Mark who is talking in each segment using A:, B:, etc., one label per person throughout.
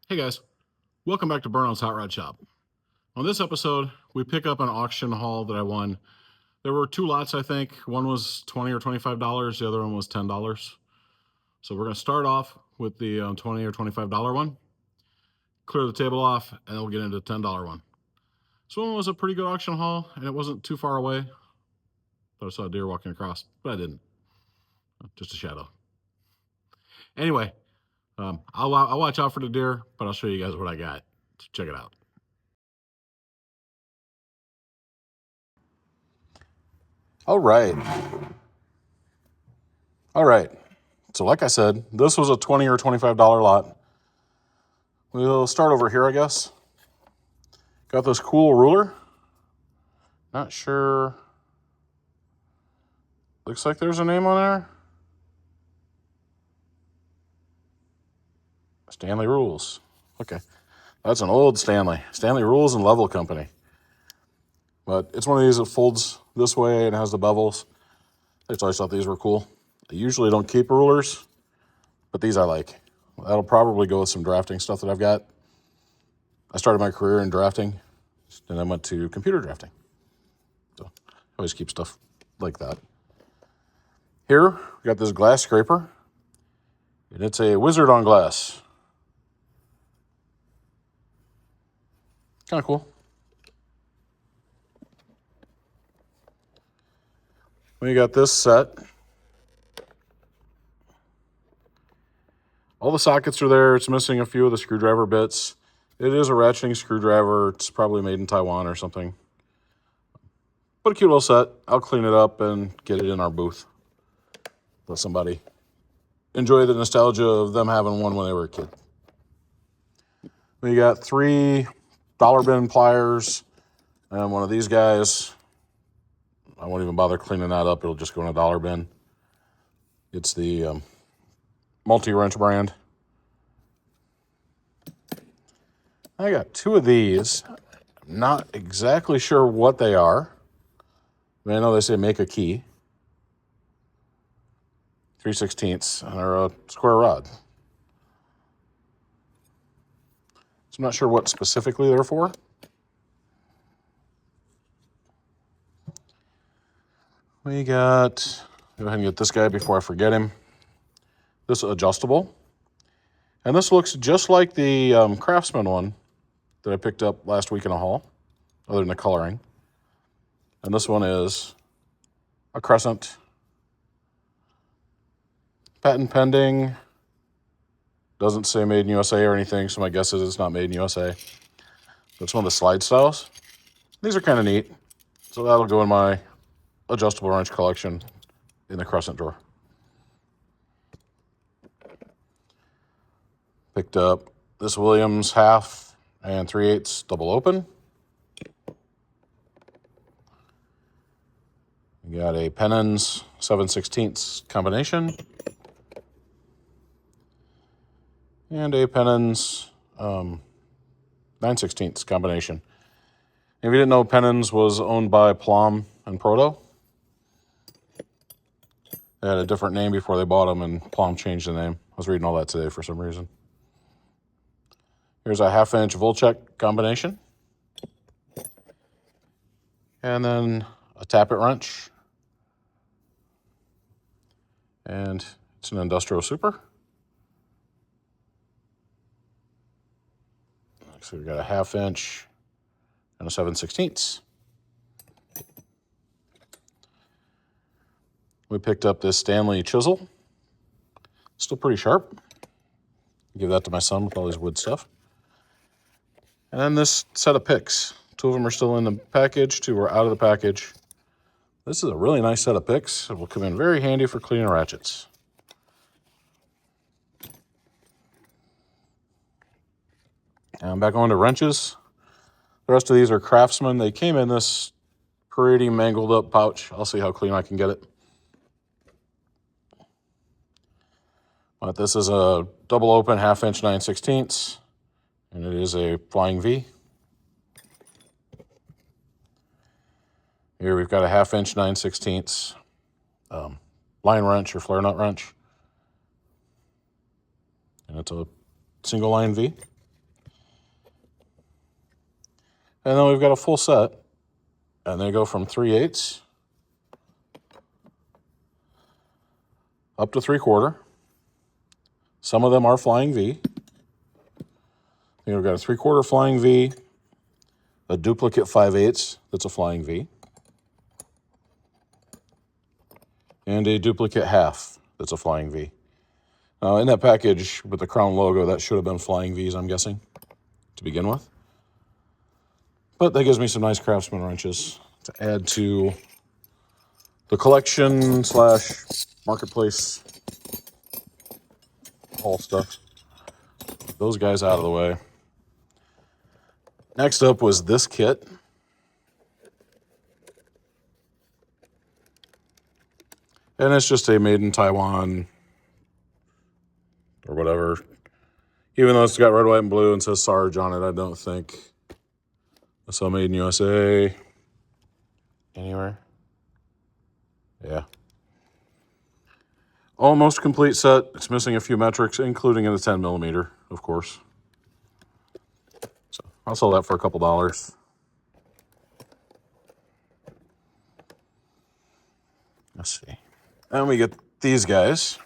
A: Hey guys, welcome back to Burnout's Hot Rod Shop. On this episode, we pick up an auction haul that I won. There were two lots, I think. One was $20 or $25, the other one was $10. So we're going to start off with the $20 or $25 one, clear the table off, and then we'll get into the $10 one. This one was a pretty good auction haul, and it wasn't too far away. Thought I saw a deer walking across, but I didn't. Just a shadow. Anyway, I'll watch out for the deer, but I'll show you guys what I got. So check it out. All right. So like I said, this was a $20 or $25 lot. We'll start over here, I guess. Got this cool ruler. Not sure. Looks like there's a name on there. Stanley Rules. Okay. That's an old Stanley. Stanley Rules and Level Company. But it's one of these that folds this way and has the bevels. I just always thought these were cool. I usually don't keep rulers, but these I like. That'll probably go with some drafting stuff that I've got. I started my career in drafting, and then went to computer drafting. So I always keep stuff like that. Here, we got this glass scraper, and it's a wizard on glass. Kind of cool. We got this set. All the sockets are there. It's missing a few of the screwdriver bits. It is a ratcheting screwdriver. It's probably made in Taiwan or something. But a cute little set. I'll clean it up and get it in our booth. Let somebody enjoy the nostalgia of them having one when they were a kid. We got 3 dollar bin pliers and one of these guys. I won't even bother cleaning that up. It'll just go in a dollar bin. It's the multi-wrench brand. I got 2 of these. I'm not exactly sure what they are. But I know they say make a key. 3/16 and they're a square rod. So I'm not sure what specifically they're for. We got, go ahead and get this guy before I forget him. This adjustable. And this looks just like the Craftsman one that I picked up last week in a haul, other than the coloring. And this one is a crescent. Patent pending. Doesn't say made in USA or anything, so my guess is it's not made in USA. But it's one of the slide styles. These are kind of neat. So that'll go in my adjustable wrench collection in the crescent drawer. Picked up this Williams 1/2 and 3/8 double open. We got a Pennons 7/16 combination. And a Pennons 9/16 combination. If you didn't know, Pennons was owned by Plum and Proto. They had a different name before they bought them, and Plum changed the name. I was reading all that today for some reason. Here's a 1/2-inch Volchek combination. And then a tappet wrench. And it's an Industrial Super. So we've got a 1/2-inch and a 7/16. We picked up this Stanley chisel. Still pretty sharp. Give that to my son with all his wood stuff. And then this set of picks. 2 of them are still in the package, 2 are out of the package. This is a really nice set of picks. It will come in very handy for cleaning ratchets. And back on to wrenches. The rest of these are Craftsman. They came in this pretty mangled up pouch. I'll see how clean I can get it. But this is a double open 1/2-inch 9/16, and it is a Flying V. Here we've got a 1/2-inch 9/16 line wrench or flare nut wrench. And it's a single line V. And then we've got a full set, and they go from 3/8 up to 3/4. Some of them are flying V. We've got a 3/4 flying V, a duplicate 5/8 that's a flying V, and a duplicate half that's a flying V. Now, in that package with the Crown logo, that should have been flying Vs, I'm guessing, to begin with. But that gives me some nice Craftsman wrenches to add to the collection / marketplace haul stuff. Those guys out of the way. Next up was this kit. And it's just a made in Taiwan or whatever. Even though it's got red, white, and blue and says Sarge on it, I don't think it's all made in USA anywhere. Yeah. Almost complete set. It's missing a few metrics, including in the 10mm, of course. So I'll sell that for a couple dollars. Let's see. And we get these guys.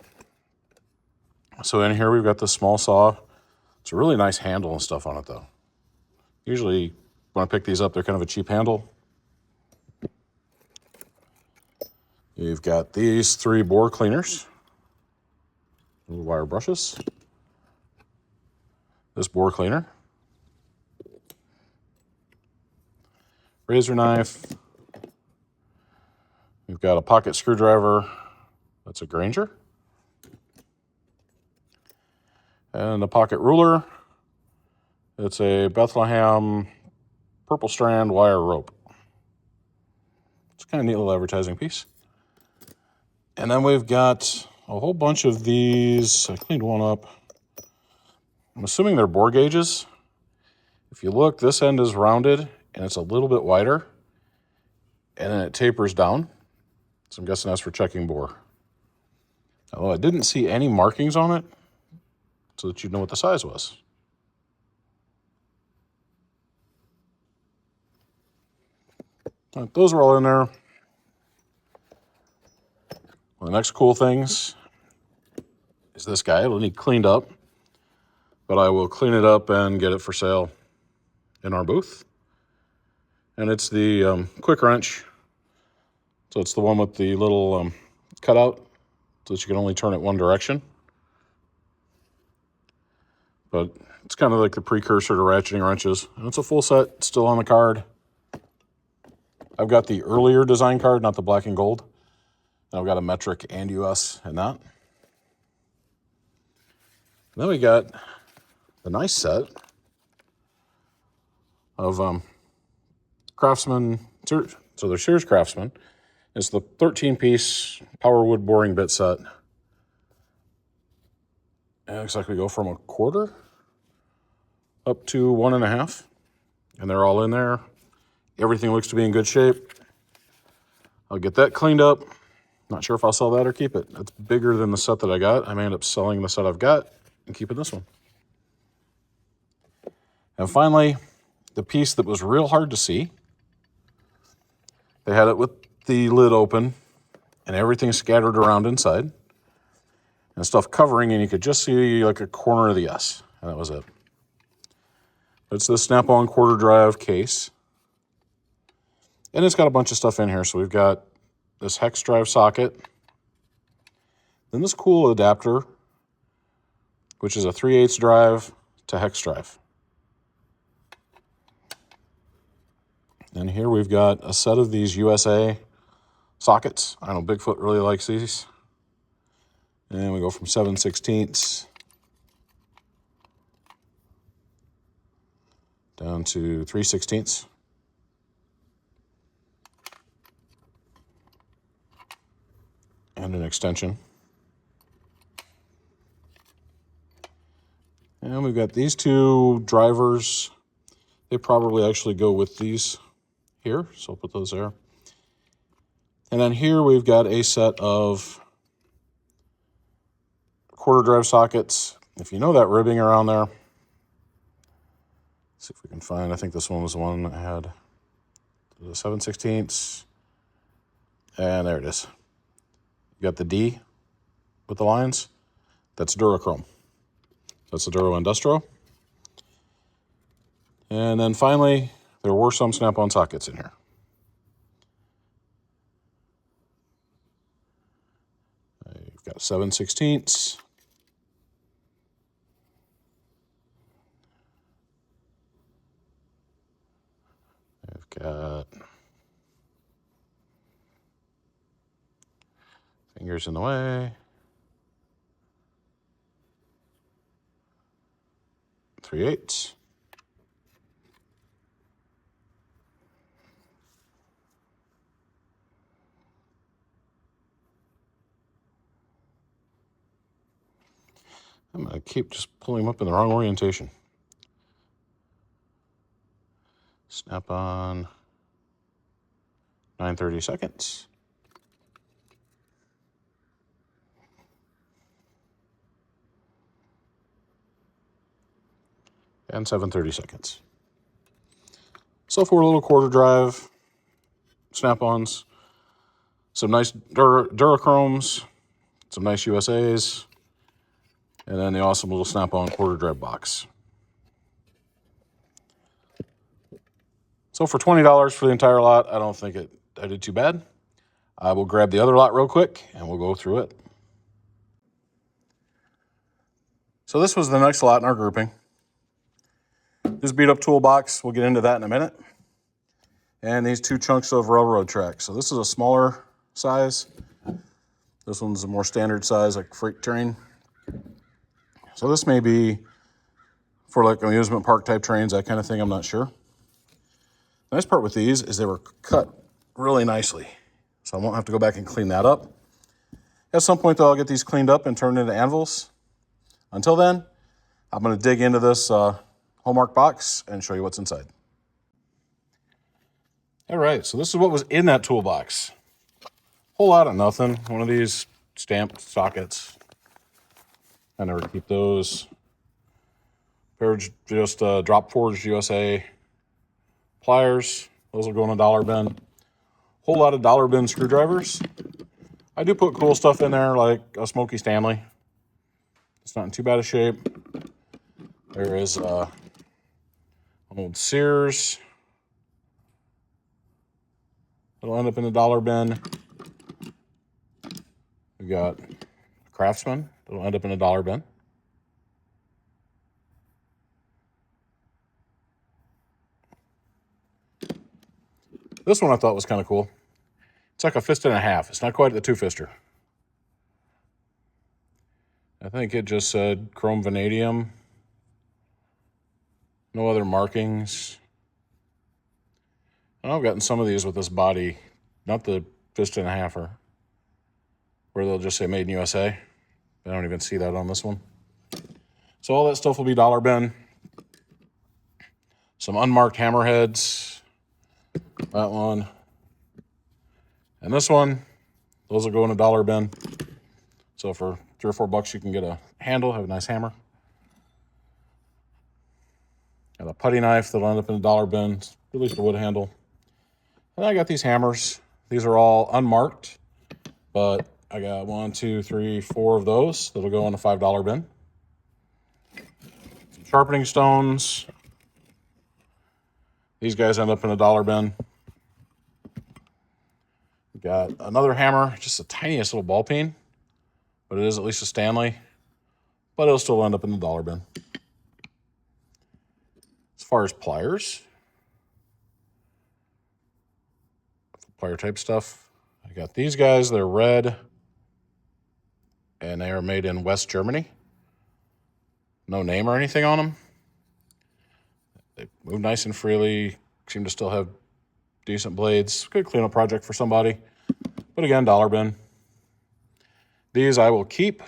A: So in here we've got the small saw. It's a really nice handle and stuff on it, though. Usually when I pick these up, they're kind of a cheap handle. You've got these 3 bore cleaners. Little wire brushes. This bore cleaner. Razor knife. We've got a pocket screwdriver. That's a Granger. And a pocket ruler. It's a Bethlehem purple strand wire rope. It's kind of a neat little advertising piece. And then we've got a whole bunch of these. I cleaned one up. I'm assuming they're bore gauges. If you look, this end is rounded and it's a little bit wider. And then it tapers down. So I'm guessing that's for checking bore. Although I didn't see any markings on it so that you'd know what the size was. Those are all in there. One of the next cool things is this guy. It'll need cleaned up, but I will clean it up and get it for sale in our booth. And it's the quick wrench. So it's the one with the little cutout so that you can only turn it one direction. But it's kind of like the precursor to ratcheting wrenches. And it's a full set, still on the card. I've got the earlier design card, not the black and gold. And I've got a metric and US in that. And then we got the nice set of Craftsman. So they're Shears Craftsman. It's the 13-piece power wood boring bit set. And it looks like we go from 1/4 up to 1.5. And they're all in there. Everything looks to be in good shape. I'll get that cleaned up. Not sure if I'll sell that or keep it. It's bigger than the set that I got. I may end up selling the set I've got and keeping this one. And finally, the piece that was real hard to see. They had it with the lid open and everything scattered around inside and stuff covering, and you could just see like a corner of the S, and that was it. It's the Snap-on quarter drive case. And it's got a bunch of stuff in here. So we've got this hex drive socket. Then this cool adapter, which is a 3/8 drive to hex drive. And here we've got a set of these USA sockets. I know Bigfoot really likes these. And we go from 7/16 down to 3/16. And an extension. And we've got these 2 drivers. They probably actually go with these here, so I'll put those there. And then here we've got a set of quarter drive sockets. If you know that ribbing around there, See if we can find, I think this one was the one that had the 7/16. And there it is. You got the D with the lines. That's Durachrome. That's the Duro Industro. And then finally, there were some snap-on sockets in here. You've got 7/16. I've got fingers in the way. 3/8. I'm going to keep just pulling them up in the wrong orientation. Snap on 9/32. And 7/32. So for a little quarter drive, snap-ons, some nice Durachromes, some nice USAs, and then the awesome little snap-on quarter drive box. So for $20 for the entire lot, I don't think I did too bad. I will grab the other lot real quick and we'll go through it. So this was the next lot in our grouping. This beat up toolbox, we'll get into that in a minute. And these two chunks of railroad track. So this is a smaller size. This one's a more standard size, like freight train. So this may be for like amusement park type trains, that kind of thing, I'm not sure. The nice part with these is they were cut really nicely. So I won't have to go back and clean that up. At some point though, I'll get these cleaned up and turned into anvils. Until then, I'm gonna dig into this Hallmark box and show you what's inside. All right, so this is what was in that toolbox. Whole lot of nothing. One of these stamped sockets. I never keep those. Pair of just drop forged USA pliers. Those will go in a dollar bin. Whole lot of dollar bin screwdrivers. I do put cool stuff in there like a Smoky Stanley. It's not in too bad a shape. There is an old shears. It'll end up in the dollar bin. We got a Craftsman. It'll end up in a dollar bin. This one I thought was kind of cool. It's like a fist and a half. It's not quite the two-fister. I think it just said chrome vanadium. No other markings. And I've gotten some of these with this body, not the fist and a halfer, where they'll just say made in USA. I don't even see that on this one. So all that stuff will be dollar bin. Some unmarked hammerheads. That one. And this one, those will go in a dollar bin. So for $3 or $4, you can get a handle, have a nice hammer. Got a putty knife that'll end up in a dollar bin, at least a wood handle. And I got these hammers. These are all unmarked, but I got 1, 2, 3, 4 of those that'll go in a $5 bin. Some sharpening stones. These guys end up in a dollar bin. Got another hammer, just the tiniest little ball peen, but it is at least a Stanley, but it'll still end up in the dollar bin. As far as pliers, plier type stuff, I got these guys. They're red, and they are made in West Germany. No name or anything on them. They move nice and freely, seem to still have decent blades. Good cleanup project for somebody. But again, dollar bin. These I will keep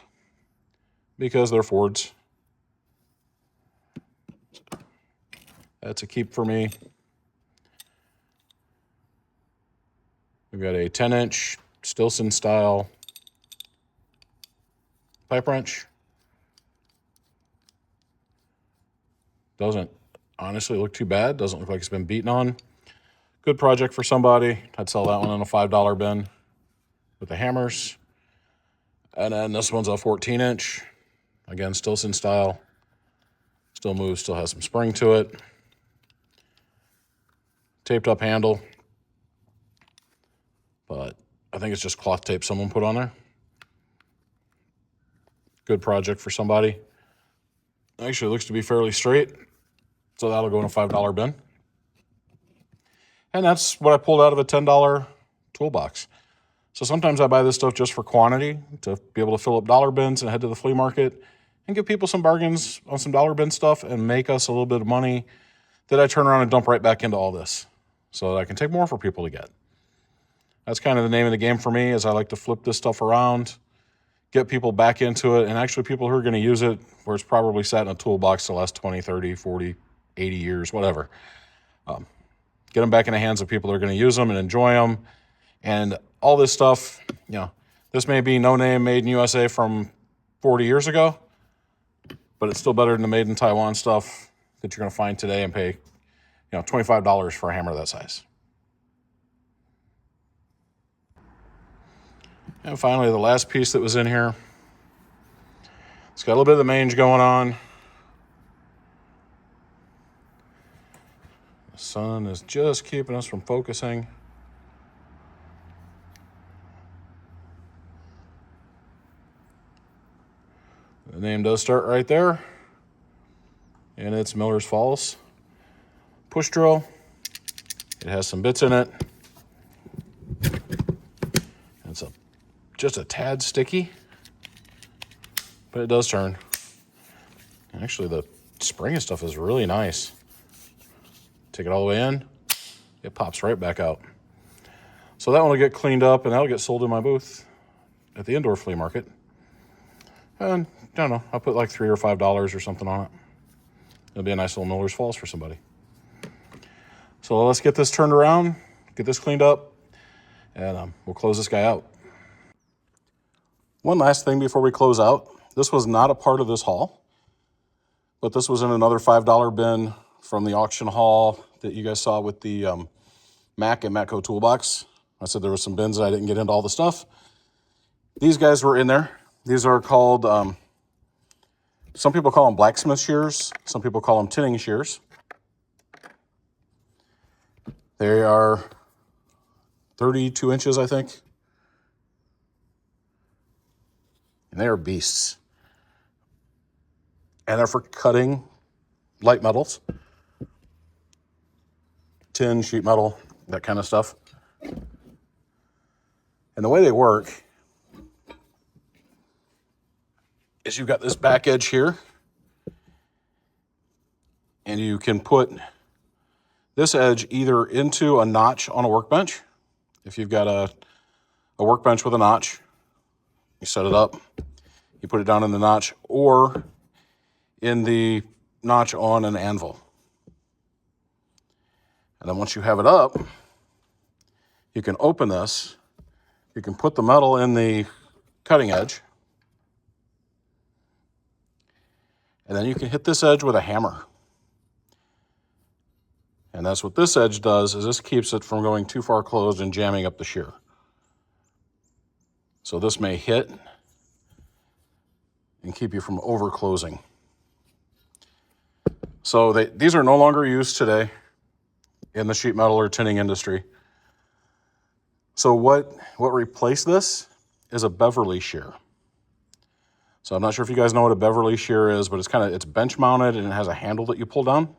A: because they're Fords. That's a keep for me. We've got a 10-inch Stilson style pipe wrench. Doesn't honestly look too bad. Doesn't look like it's been beaten on. Good project for somebody. I'd sell that one in a $5 bin with the hammers. And then this one's a 14-inch. Again, Stilson style. Still moves, still has some spring to it. Taped up handle. But I think it's just cloth tape someone put on there. Good project for somebody. Actually, it looks to be fairly straight. So that'll go in a $5 bin. And that's what I pulled out of a $10 toolbox. So sometimes I buy this stuff just for quantity, to be able to fill up dollar bins and head to the flea market and give people some bargains on some dollar bin stuff and make us a little bit of money that I turn around and dump right back into all this so that I can take more for people to get. That's kind of the name of the game for me, is I like to flip this stuff around, get people back into it, and actually people who are going to use it where it's probably sat in a toolbox the last 20, 30, 40, 80 years, whatever. Get them back in the hands of people that are going to use them and enjoy them. And all this stuff, this may be no name, made in USA from 40 years ago, but it's still better than the made in Taiwan stuff that you're going to find today and pay, $25 for a hammer that size. And finally, the last piece that was in here. It's got a little bit of the mange going on. The sun is just keeping us from focusing. The name does start right there. And it's Miller's Falls push drill. It has some bits in it. It's just a tad sticky, but it does turn. Actually, the spring and stuff is really nice. Take it all the way in, it pops right back out. So that one will get cleaned up and that'll get sold in my booth at the indoor flea market. And I don't know, I'll put like $3 or $5 or something on it. It'll be a nice little Miller's Falls for somebody. So let's get this turned around, get this cleaned up, and we'll close this guy out. One last thing before we close out. This was not a part of this haul, but this was in another $5 bin from the auction haul that you guys saw with the Mac and Matco toolbox. I said there were some bins that I didn't get into all the stuff. These guys were in there. These are called, some people call them blacksmith shears. Some people call them tinning shears. They are 32 inches, I think. And they are beasts. And they're for cutting light metals. Tin, sheet metal, that kind of stuff. And the way they work is you've got this back edge here, and you can put this edge either into a notch on a workbench. If you've got a workbench with a notch, you set it up, you put it down in the notch, or in the notch on an anvil. And then once you have it up, you can open this, you can put the metal in the cutting edge, and then you can hit this edge with a hammer. And that's what this edge does, is this keeps it from going too far closed and jamming up the shear. So this may hit and keep you from over closing. So these are no longer used today in the sheet metal or tinning industry. So what replaced this is a Beverly shear. So I'm not sure if you guys know what a Beverly shear is, but it's bench mounted and it has a handle that you pull down.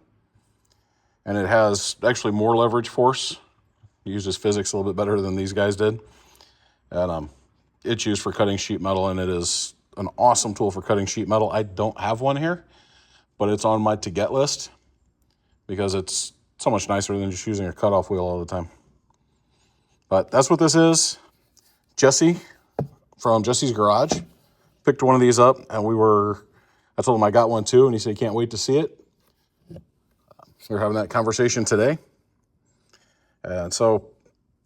A: And it has actually more leverage force. It uses physics a little bit better than these guys did. And it's used for cutting sheet metal, and it is an awesome tool for cutting sheet metal. I don't have one here, but it's on my to-get list because it's so much nicer than just using a cutoff wheel all the time. But that's what this is. Jesse from Jesse's Garage picked one of these up, and I told him I got one too, and he said he can't wait to see it. We're having that conversation today. And so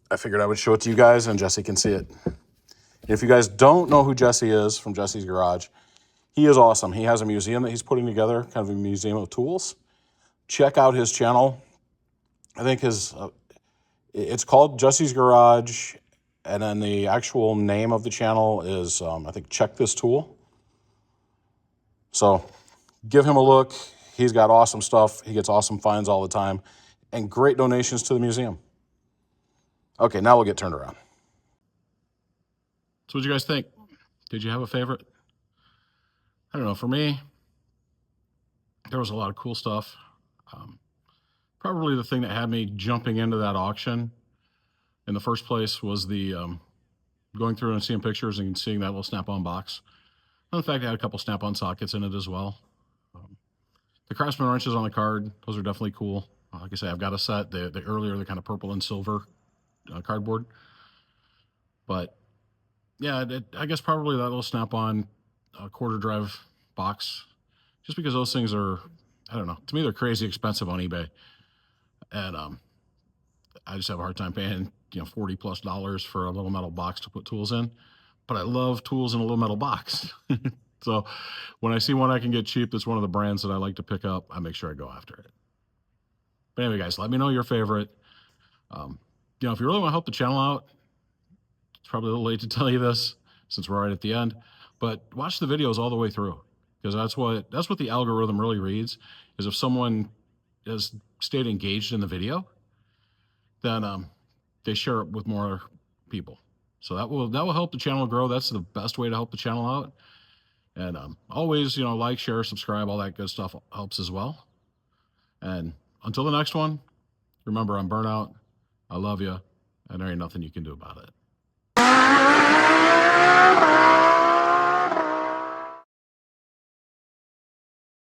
A: I figured I would show it to you guys and Jesse can see it. If you guys don't know who Jesse is from Jesse's Garage, he is awesome. He has a museum that he's putting together, kind of a museum of tools. check out his channel. I think it's called Jesse's Garage, and then the actual name of the channel is, I think, Check This Tool. So give him a look. He's got awesome stuff. He gets awesome finds all the time and great donations to the museum. Okay, now we'll get turned around. So what did you guys think? Did you have a favorite? I don't know. For me, there was a lot of cool stuff. Probably the thing that had me jumping into that auction in the first place was the going through and seeing pictures and seeing that little snap-on box. And in fact, it had a couple snap-on sockets in it as well. The Craftsman wrenches on the card, those are definitely cool. Like I say, I've got a set, the earlier, the kind of purple and silver cardboard. But yeah, I guess probably that little snap-on quarter drive box, just because those things are, I don't know, to me they're crazy expensive on eBay. And I just have a hard time paying, $40+ for a little metal box to put tools in. But I love tools in a little metal box. So when I see one I can get cheap that's one of the brands that I like to pick up, I make sure I go after it. But anyway, guys, let me know your favorite. If you really want to help the channel out, it's probably a little late to tell you this since we're right at the end, but watch the videos all the way through, because that's what the algorithm really reads, is if someone has stayed engaged in the video, then they share it with more people. So that will help the channel grow. That's the best way to help the channel out. And always, like, share, subscribe, all that good stuff helps as well. And until the next one, remember, I'm Burnout. I love you, and there ain't nothing you can do about it.